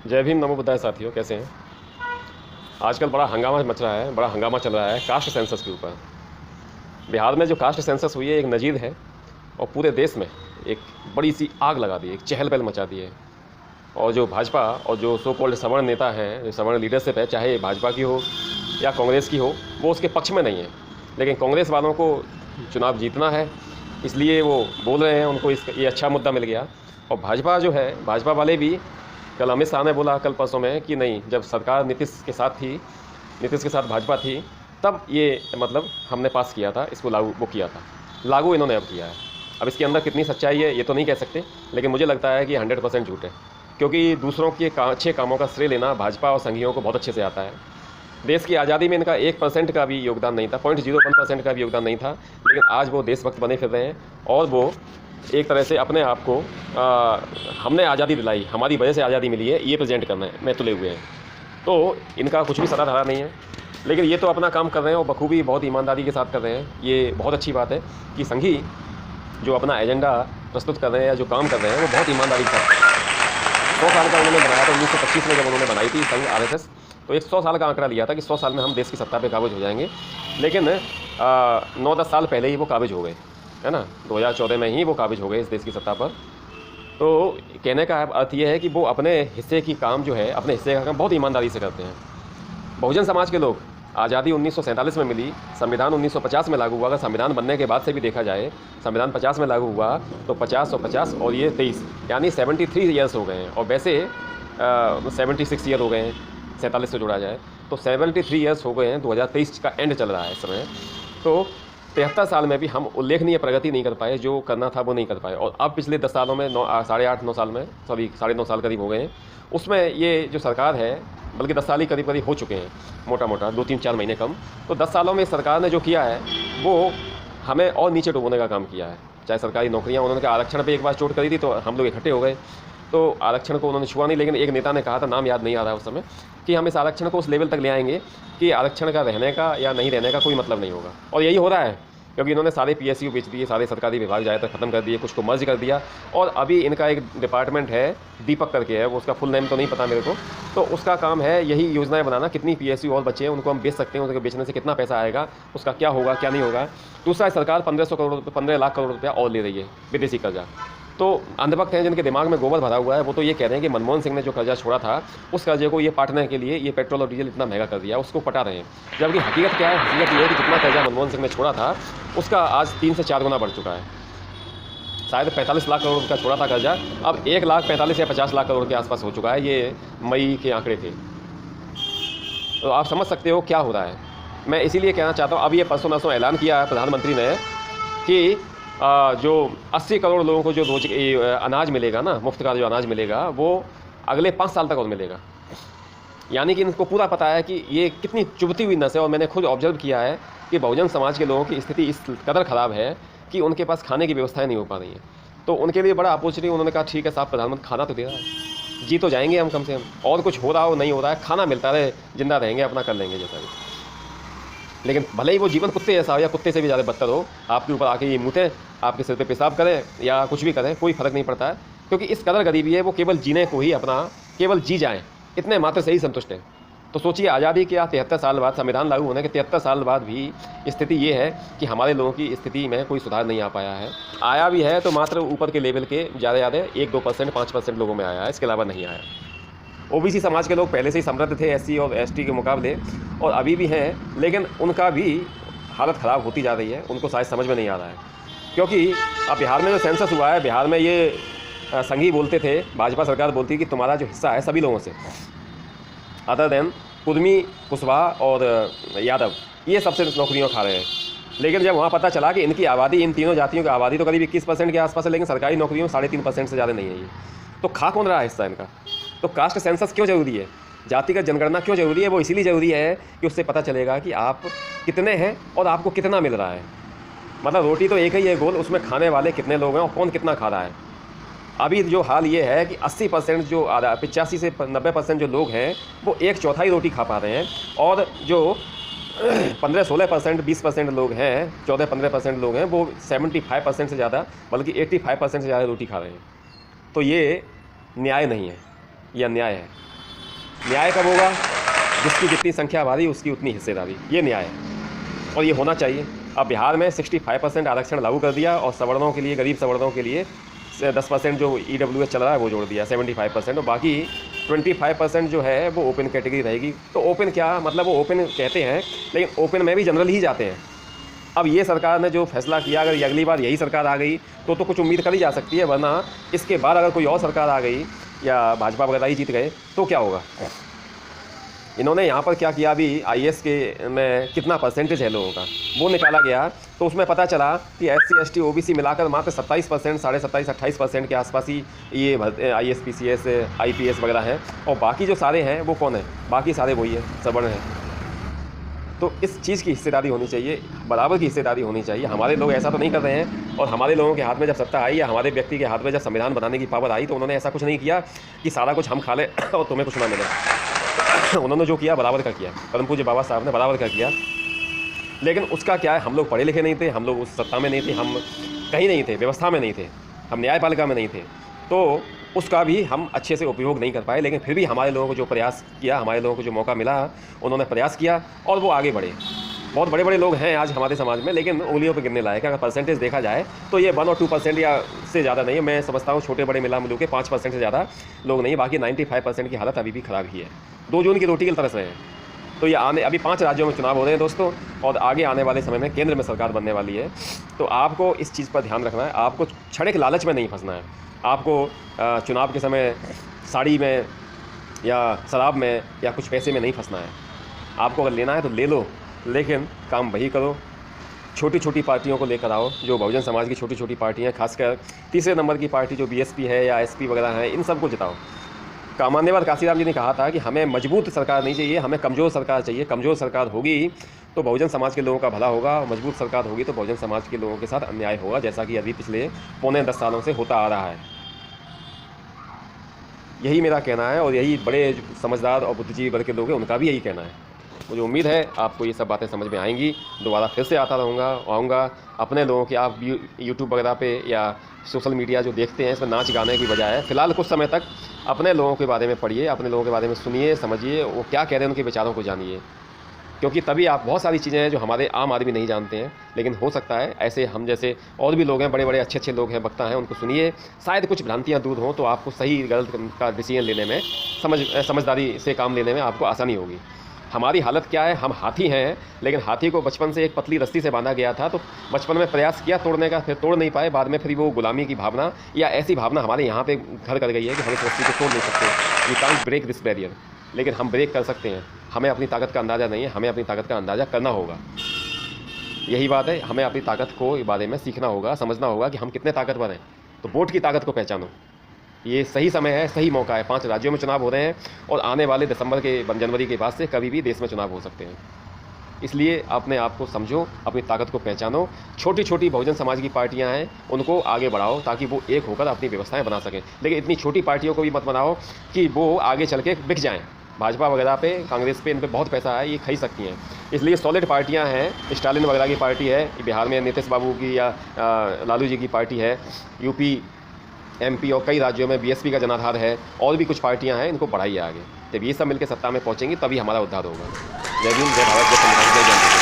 जय भीम, नमो बुद्धाय साथियों, कैसे हैं। आजकल बड़ा हंगामा मच रहा है, बड़ा हंगामा चल रहा है कास्ट सेंसस के ऊपर। बिहार में जो कास्ट सेंसस हुई है एक नजीर है और पूरे देश में एक बड़ी सी आग लगा दी है, एक चहल पहल मचा दी है। और जो भाजपा और जो सो कॉल्ड सवर्ण नेता हैं, जो सवर्ण लीडरशिप है, चाहे भाजपा की हो या कांग्रेस की हो, वो उसके पक्ष में नहीं है। लेकिन कांग्रेस वालों को चुनाव जीतना है, इसलिए वो बोल रहे हैं, उनको ये अच्छा मुद्दा मिल गया। और भाजपा जो है, भाजपा वाले भी, कल अमित शाह ने बोला कल परसों में कि नहीं, जब सरकार नीतीश के साथ थी, नीतीश के साथ भाजपा थी, तब ये मतलब हमने पास किया था, इसको लागू वो किया था, लागू इन्होंने अब किया है। अब इसके अंदर कितनी सच्चाई है ये तो नहीं कह सकते, लेकिन मुझे लगता है कि 100% झूठ है, क्योंकि दूसरों के अच्छे कामों का श्रेय लेना भाजपा और संघियों को बहुत अच्छे से आता है। देश की आज़ादी में इनका 1% का भी योगदान नहीं था, 0.01% का भी योगदान नहीं था, लेकिन आज वो देशभक्त बने फिर रहे हैं और वो एक तरह से अपने आप को हमने आज़ादी दिलाई, हमारी वजह से आज़ादी मिली है, ये प्रेजेंट करने में तुले हुए हैं। तो इनका कुछ भी सदा धरा नहीं है, लेकिन ये तो अपना काम कर रहे हैं और बखूबी बहुत ईमानदारी के साथ कर रहे हैं। ये बहुत अच्छी बात है कि संघी जो अपना एजेंडा प्रस्तुत कर रहे हैं या जो काम कर रहे हैं वो बहुत ईमानदारी के साथ। 100 साल का उन्होंने बनाया था 1925 में, जब उन्होंने बनाई थी संघ RSS, तो एक 100 साल का आंकड़ा लिया था कि 100 साल में हम देश की सत्ता पे काबिज हो जाएंगे। लेकिन 9-10 साल पहले ही वो काबिज हो गए, है ना। 2014 में ही वो काबिज हो गए इस देश की सत्ता पर। तो कहने का अर्थ ये है कि वो अपने हिस्से की काम जो है, अपने हिस्से का काम बहुत ईमानदारी से करते हैं। बहुजन समाज के लोग, आज़ादी 1947 में मिली, संविधान 1950 में लागू हुआ। अगर संविधान बनने के बाद से भी देखा जाए, संविधान 50 में लागू हुआ तो 50 और 50 और ये 23, यानी 73 ईयर्स हो गए हैं। और वैसे 76 ईयर हो गए हैं, 47 से जोड़ा जाए तो 73 ईयर्स हो गए हैं। 2023 का एंड चल रहा है इस समय। तो 73 साल में भी हम उल्लेखनीय प्रगति नहीं कर पाए, जो करना था वो नहीं कर पाए। और अब पिछले 10 सालों में 8.5-9 साल में, सॉरी 9.5 साल करीब हो गए हैं, उसमें ये जो सरकार है, बल्कि 10 साल ही करीब हो चुके हैं, मोटा 2-3-4 महीने कम। तो 10 सालों में सरकार ने जो किया है वो हमें और नीचे डुबोने का काम किया है। चाहे सरकारी नौकरियां, उन्होंने आरक्षण पे एक बार चोट करी थी तो हम लोग इकट्ठे हो गए, तो आरक्षण को उन्होंने छुआ नहीं। लेकिन एक नेता ने कहा था, नाम याद नहीं आ रहा है उस समय, कि हम इस आरक्षण को उस लेवल तक ले आएंगे कि आरक्षण का रहने का या नहीं रहने का कोई मतलब नहीं होगा। और यही हो रहा है, क्योंकि इन्होंने सारे PSU बेच दिए, सारे सरकारी विभाग ज़्यादातर ख़त्म कर दिए, कुछ को मर्ज कर दिया। और अभी इनका एक डिपार्टमेंट है, दीपक करके है, वो उसका फुल नेम तो नहीं पता मेरे को, तो उसका काम है यही योजनाएं बनाना, कितनी PSU और बचे हैं उनको हम बेच सकते हैं, उनको बेचने से कितना पैसा आएगा, उसका क्या होगा क्या नहीं होगा। दूसरा, सरकार 15 लाख करोड़ रुपया और ले रही है विदेशी कर्जा। तो अंधभक्त हैं जिनके दिमाग में गोबर भरा हुआ है, वो तो ये कह रहे हैं कि मनमोहन सिंह ने जो कर्जा छोड़ा था, उस कर्जे को ये पाटने के लिए ये पेट्रोल और डीजल इतना महंगा कर दिया, उसको पटा रहे हैं। जबकि हकीकत क्या है? हकीकत ये है कि जितना कर्जा मनमोहन सिंह ने छोड़ा था उसका आज 3 से 4 गुना बढ़ चुका है। शायद 45 लाख करोड़ का छोड़ा था कर्जा, अब 1,45 या 50 लाख करोड़ के आसपास हो चुका है। ये मई के आंकड़े थे, तो आप समझ सकते हो क्या हो रहा है। मैं इसीलिए कहना चाहता हूँ, अब ये परसों ऐलान किया है प्रधानमंत्री ने कि जो 80 करोड़ लोगों को जो रोज अनाज मिलेगा ना, मुफ्त का जो अनाज मिलेगा, वो अगले 5 साल तक और मिलेगा। यानी कि इनको पूरा पता है कि ये कितनी चुभती हुई नस है। और मैंने खुद ऑब्जर्व किया है कि बहुजन समाज के लोगों की स्थिति इस कदर ख़राब है कि उनके पास खाने की व्यवस्थाएं नहीं हो पा रही हैं। तो उनके लिए बड़ा अपॉर्चुनिटी, उन्होंने कहा ठीक है साहब, प्रधानमंत्री खाना तो दे रहा है, जी तो जाएंगे हम कम से कम, और कुछ हो रहा हो नहीं हो रहा है, खाना मिलता रहे, जिंदा रहेंगे, अपना कर लेंगे जैसा भी। लेकिन भले ही वो जीवन कुत्ते जैसा हो या कुत्ते से भी ज़्यादा बदतर हो, आपके ऊपर आके ये मुँते, आपके सिर पे पेशाब करें या कुछ भी करें, कोई फ़र्क नहीं पड़ता है। क्योंकि इस कदर गरीबी है, वो केवल जीने को ही अपना, केवल जी जाएं, इतने मात्र से ही संतुष्ट हैं। तो सोचिए, आज़ादी के 73 साल बाद, संविधान लागू होने के 73 साल बाद भी स्थिति ये है कि हमारे लोगों की स्थिति में कोई सुधार नहीं आ पाया है। आया भी है तो मात्र ऊपर के लेवल के ज़्यादा 1-2%, 5% लोगों में आया है, इसके अलावा नहीं आया। OBC समाज के लोग पहले से ही समृद्ध थे SC और ST के मुकाबले, और अभी भी हैं, लेकिन उनका भी हालत ख़राब होती जा रही है। उनको शायद समझ में नहीं आ रहा है, क्योंकि अब बिहार में जो सेंसस हुआ है, बिहार में ये संघी बोलते थे, भाजपा सरकार बोलती है कि तुम्हारा जो हिस्सा है सभी लोगों से, अदर देन कुर्मी, कुशवाहा और यादव, ये सबसे नौकरियाँ खा रहे हैं। लेकिन जब वहाँ पता चला कि इनकी आबादी, इन तीनों जातियों की आबादी तो करीब 21% के आसपास है, लेकिन सरकारी नौकरियों 3.5% से ज़्यादा नहीं है ये, तो खा कौन रहा है हिस्सा इनका। तो कास्ट सेंसस क्यों ज़रूरी है, जातिगत जनगणना क्यों ज़रूरी है? वो इसीलिए ज़रूरी है कि उससे पता चलेगा कि आप कितने हैं और आपको कितना मिल रहा है। मतलब रोटी तो एक ही है गोल, उसमें खाने वाले कितने लोग हैं और कौन कितना खा रहा है। अभी जो हाल ये है कि 80% जो 85 से 90% जो लोग हैं वो 1/4 रोटी खा पा रहे हैं, और जो 15-16%, 20% लोग हैं, 14-15% लोग हैं, वो 75% से ज़्यादा, बल्कि 85% से ज़्यादा रोटी खा रहे हैं। तो ये न्याय नहीं है, यह अन्याय है। न्याय कब होगा? जिसकी जितनी संख्या भारी उसकी उतनी हिस्सेदारी, ये न्याय है और ये होना चाहिए। अब बिहार में 65% आरक्षण लागू कर दिया और सवर्णों के लिए, गरीब सवर्णों के लिए 10% जो EWS चल रहा है वो जोड़ दिया, 75%, और बाकी 25% जो है वो ओपन कैटेगरी रहेगी। तो ओपन क्या मतलब, वो ओपन कहते हैं लेकिन ओपन में भी जनरल ही जाते हैं। अब ये सरकार ने जो फैसला किया, अगर ये अगली बार यही सरकार आ गई तो कुछ उम्मीद करी जा सकती है, वरना इसके बाद अगर कोई और सरकार आ गई या भाजपा वगैरह ही जीत गए तो क्या होगा। इन्होंने यहाँ पर क्या किया, अभी IAS के में कितना परसेंटेज है लोगों का वो निकाला गया, तो उसमें पता चला कि SC ST OBC मिलाकर मात्र 27%, 27-28% के आसपास ही ये IAS PCS IPS वगैरह हैं, और बाकी जो सारे हैं वो कौन है? बाकी सारे वही है, सवर्ण हैं। तो इस चीज़ की हिस्सेदारी होनी चाहिए, बराबर की हिस्सेदारी होनी चाहिए। हमारे लोग ऐसा तो नहीं कर रहे हैं, और हमारे लोगों के हाथ में जब सत्ता आई या हमारे व्यक्ति के हाथ में जब संविधान बनाने की पावर आई तो उन्होंने ऐसा कुछ नहीं किया कि सारा कुछ हम खा लें और तुम्हें कुछ ना मिले। उन्होंने जो किया बराबर का किया, परम पूज्य बाबा साहब ने बराबर का किया। लेकिन उसका क्या है, हम लोग पढ़े लिखे नहीं थे, हम लोग उस सत्ता में नहीं थे, हम कहीं नहीं थे, व्यवस्था में नहीं थे, हम न्यायपालिका में नहीं थे, तो उसका भी हम अच्छे से उपयोग नहीं कर पाए। लेकिन फिर भी हमारे लोगों को जो प्रयास किया, हमारे लोगों को जो मौका मिला, उन्होंने प्रयास किया और वो आगे बढ़े। बहुत बड़े बड़े लोग हैं आज हमारे समाज में, लेकिन उंगलियों पर गिनने लायक है। अगर परसेंटेज देखा जाए तो ये 1 और 2% या से ज़्यादा नहीं है। मैं समझता हूँ छोटे बड़े मिला मिलू के 5% से ज़्यादा लोग नहीं, बाकी 95% की हालत अभी भी ख़राब ही है। 2 जून की रोटी की तरस रहे हैं। तो ये अभी 5 राज्यों में चुनाव हो रहे हैं दोस्तों, और आगे आने वाले समय में केंद्र में सरकार बनने वाली है। तो आपको इस चीज़ पर ध्यान रखना है, आपको क्षणिक लालच में नहीं फंसना है, आपको चुनाव के समय साड़ी में या शराब में या कुछ पैसे में नहीं फंसना है। आपको अगर लेना है तो ले लो, लेकिन काम वही करो। छोटी छोटी पार्टियों को लेकर आओ, जो बहुजन समाज की छोटी छोटी पार्टियाँ, खासकर तीसरे नंबर की पार्टी जो BSP है या SP वगैरह हैं, इन सबको जिताओ। मान्यवर काशीराम जी ने कहा था कि हमें मजबूत सरकार नहीं चाहिए, हमें कमज़ोर सरकार चाहिए। कमज़ोर सरकार होगी तो बहुजन समाज के लोगों का भला होगा, और मजबूत सरकार होगी तो बहुजन समाज के लोगों के साथ अन्याय होगा, जैसा कि अभी पिछले पौने 10 सालों से होता आ रहा है। यही मेरा कहना है, और यही बड़े समझदार और बुद्धिजीवी वर्ग के लोग हैं उनका भी यही कहना है। मुझे उम्मीद है आपको ये सब बातें समझ में आएंगी। दोबारा फिर से आऊँगा अपने लोगों के, आप YouTube वगैरह पे या सोशल मीडिया जो देखते हैं इसमें नाच गाने की बजाय फ़िलहाल कुछ समय तक अपने लोगों के बारे में पढ़िए, अपने लोगों के बारे में सुनिए, समझिए वो क्या कह रहे हैं, उनके विचारों को जानिए, क्योंकि तभी आप, बहुत सारी चीज़ें हैं जो हमारे आम आदमी नहीं जानते हैं, लेकिन हो सकता है ऐसे हम जैसे और भी लोग हैं, बड़े बड़े अच्छे अच्छे लोग हैं, वक्ता हैं, उनको सुनिए, शायद कुछ भ्रांतियाँ दूर हों तो आपको सही गलत का डिसीजन लेने में, समझदारी से काम लेने में आपको आसानी होगी। हमारी हालत क्या है, हम हाथी हैं, लेकिन हाथी को बचपन से एक पतली रस्सी से बांधा गया था, तो बचपन में प्रयास किया तोड़ने का, फिर तोड़ नहीं पाए, बाद में फिर वो गुलामी की भावना या ऐसी भावना हमारे यहाँ पे घर कर गई है कि हम इस रस्सी को तोड़ नहीं सकते। We can't break this barrier, लेकिन हम ब्रेक कर सकते हैं। हमें अपनी ताकत का अंदाज़ा नहीं है, हमें अपनी ताकत का अंदाज़ा करना होगा। यही बात है, हमें अपनी ताकत को बारे में सीखना होगा, समझना होगा कि हम कितने ताकतवर हैं। तो वोट की ताकत को पहचानो, ये सही समय है, सही मौका है। 5 राज्यों में चुनाव हो रहे हैं और आने वाले जनवरी के बाद से कभी भी देश में चुनाव हो सकते हैं। इसलिए अपने आप को समझो, अपनी ताकत को पहचानो। छोटी छोटी बहुजन समाज की पार्टियां हैं, उनको आगे बढ़ाओ ताकि वो एक होकर अपनी व्यवस्थाएं बना सकें। लेकिन इतनी छोटी पार्टियों को भी मत बनाओ कि वो आगे चल के बिक जाएँ। भाजपा वगैरह पे, कांग्रेस पे, इन पे बहुत पैसा है, ये खरीद सकती हैं। इसलिए सॉलिड पार्टियां हैं, स्टालिन वगैरह की पार्टी है, बिहार में नीतीश बाबू की या लालू जी की पार्टी है, UP MP और कई राज्यों में BSP का जनाधार है, और भी कुछ पार्टियां हैं, इनको बढ़ाइए आगे। जब ये सब मिलकर सत्ता में पहुंचेंगी तभी हमारा उद्धार होगा। जय भीम, जय भारत, जय संविधान, जय जन।